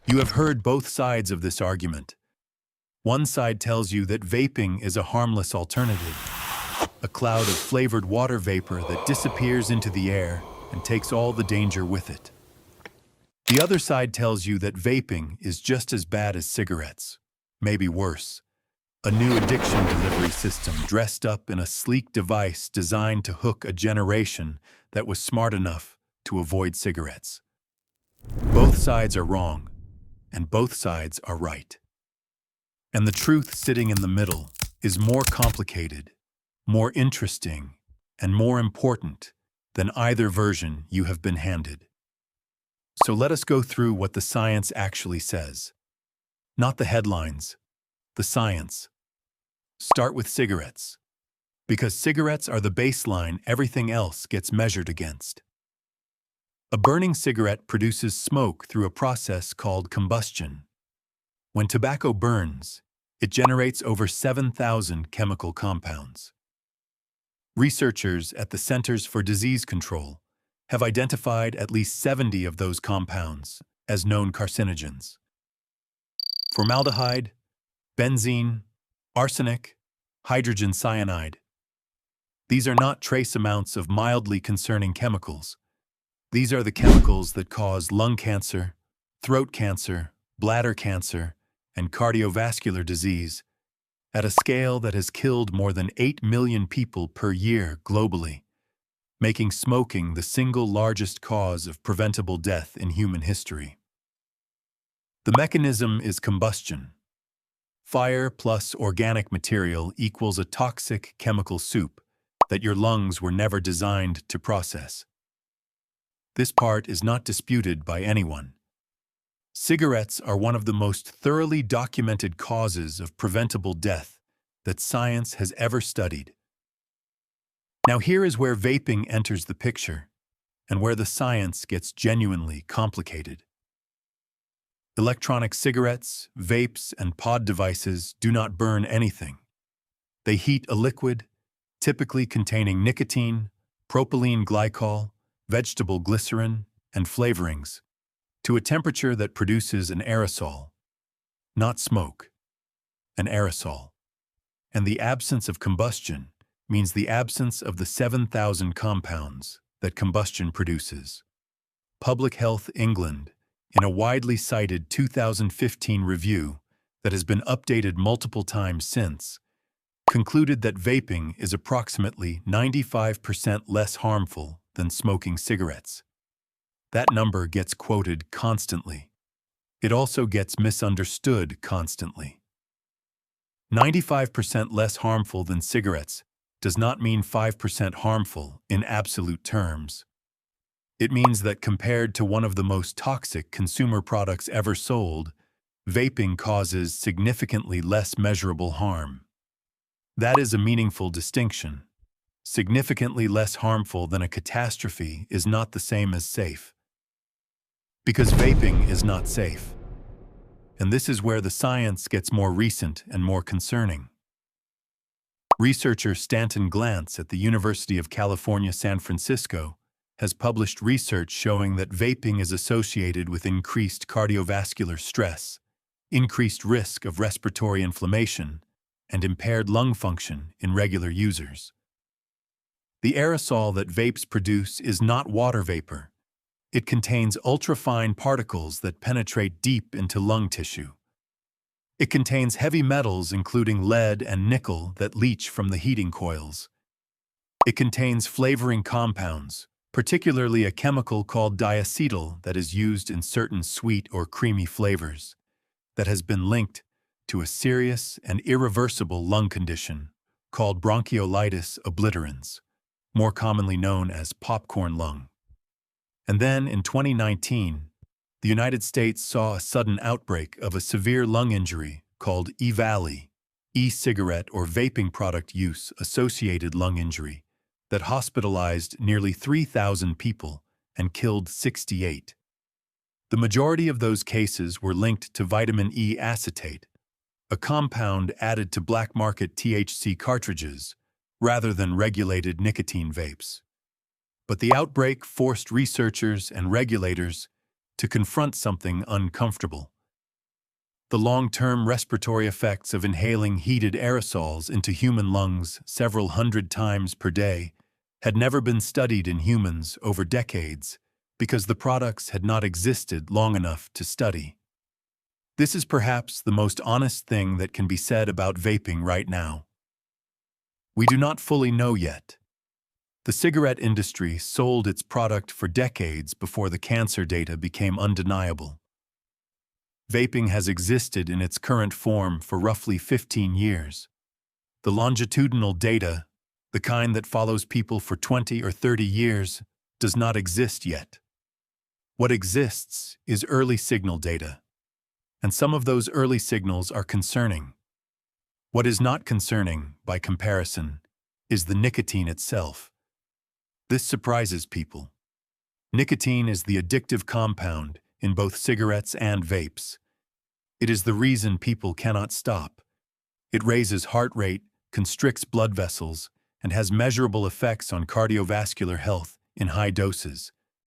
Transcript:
You have heard both sides of this argument. One side tells you that vaping is a harmless alternative, a cloud of flavored water vapor that disappears into the air and takes all the danger with it. The other side tells you that vaping is just as bad as cigarettes, maybe worse. A new addiction delivery system dressed up in a sleek device designed to hook a generation that was smart enough to avoid cigarettes. Both sides are wrong, and both sides are right. And the truth sitting in the middle is more complicated, more interesting, and more important than either version you have been handed. So let us go through what the science actually says. Not the headlines, the science. Start with cigarettes, because cigarettes are the baseline everything else gets measured against. A burning cigarette produces smoke through a process called combustion. When tobacco burns, it generates over 7,000 chemical compounds. Researchers at the Centers for Disease Control have identified at least 70 of those compounds as known carcinogens. Formaldehyde, benzene, arsenic, hydrogen cyanide. These are not trace amounts of mildly concerning chemicals. These are the chemicals that cause lung cancer, throat cancer, bladder cancer, and cardiovascular disease at a scale that has killed more than 8 million people per year globally, making smoking the single largest cause of preventable death in human history. The mechanism is combustion. Fire plus organic material equals a toxic chemical soup that your lungs were never designed to process. This part is not disputed by anyone. Cigarettes are one of the most thoroughly documented causes of preventable death that science has ever studied. Now here is where vaping enters the picture, and where the science gets genuinely complicated. Electronic cigarettes, vapes, and pod devices do not burn anything. They heat a liquid, typically containing nicotine, propylene glycol, vegetable glycerin, and flavorings, to a temperature that produces an aerosol. Not smoke, an aerosol. And the absence of combustion means the absence of the 7,000 compounds that combustion produces. Public Health England, in a widely cited 2015 review that has been updated multiple times since, concluded that vaping is approximately 95% less harmful than smoking cigarettes. That number gets quoted constantly. It also gets misunderstood constantly. 95% less harmful than cigarettes does not mean 5% harmful in absolute terms. It means that compared to one of the most toxic consumer products ever sold, vaping causes significantly less measurable harm. That is a meaningful distinction. Significantly less harmful than a catastrophe is not the same as safe. Because vaping is not safe. And this is where the science gets more recent and more concerning. Researcher Stanton Glantz at the University of California, San Francisco has published research showing that vaping is associated with increased cardiovascular stress, increased risk of respiratory inflammation, and impaired lung function in regular users. The aerosol that vapes produce is not water vapor. It contains ultrafine particles that penetrate deep into lung tissue. It contains heavy metals including lead and nickel that leach from the heating coils. It contains flavoring compounds, particularly a chemical called diacetyl that is used in certain sweet or creamy flavors, that has been linked to a serious and irreversible lung condition called bronchiolitis obliterans, more commonly known as popcorn lung. And then in 2019, the United States saw a sudden outbreak of a severe lung injury called EVALI, e-cigarette or vaping product use associated lung injury, that hospitalized nearly 3,000 people and killed 68. The majority of those cases were linked to vitamin E acetate, a compound added to black market THC cartridges rather than regulated nicotine vapes. But the outbreak forced researchers and regulators to confront something uncomfortable. The long-term respiratory effects of inhaling heated aerosols into human lungs several hundred times per day had never been studied in humans over decades because the products had not existed long enough to study. This is perhaps the most honest thing that can be said about vaping right now. We do not fully know yet. The cigarette industry sold its product for decades before the cancer data became undeniable. Vaping has existed in its current form for roughly 15 years. The longitudinal data, the kind that follows people for 20 or 30 years, does not exist yet. What exists is early signal data, and some of those early signals are concerning. What is not concerning, by comparison, is the nicotine itself. This surprises people. Nicotine is the addictive compound in both cigarettes and vapes. It is the reason people cannot stop. It raises heart rate, constricts blood vessels, and has measurable effects on cardiovascular health in high doses.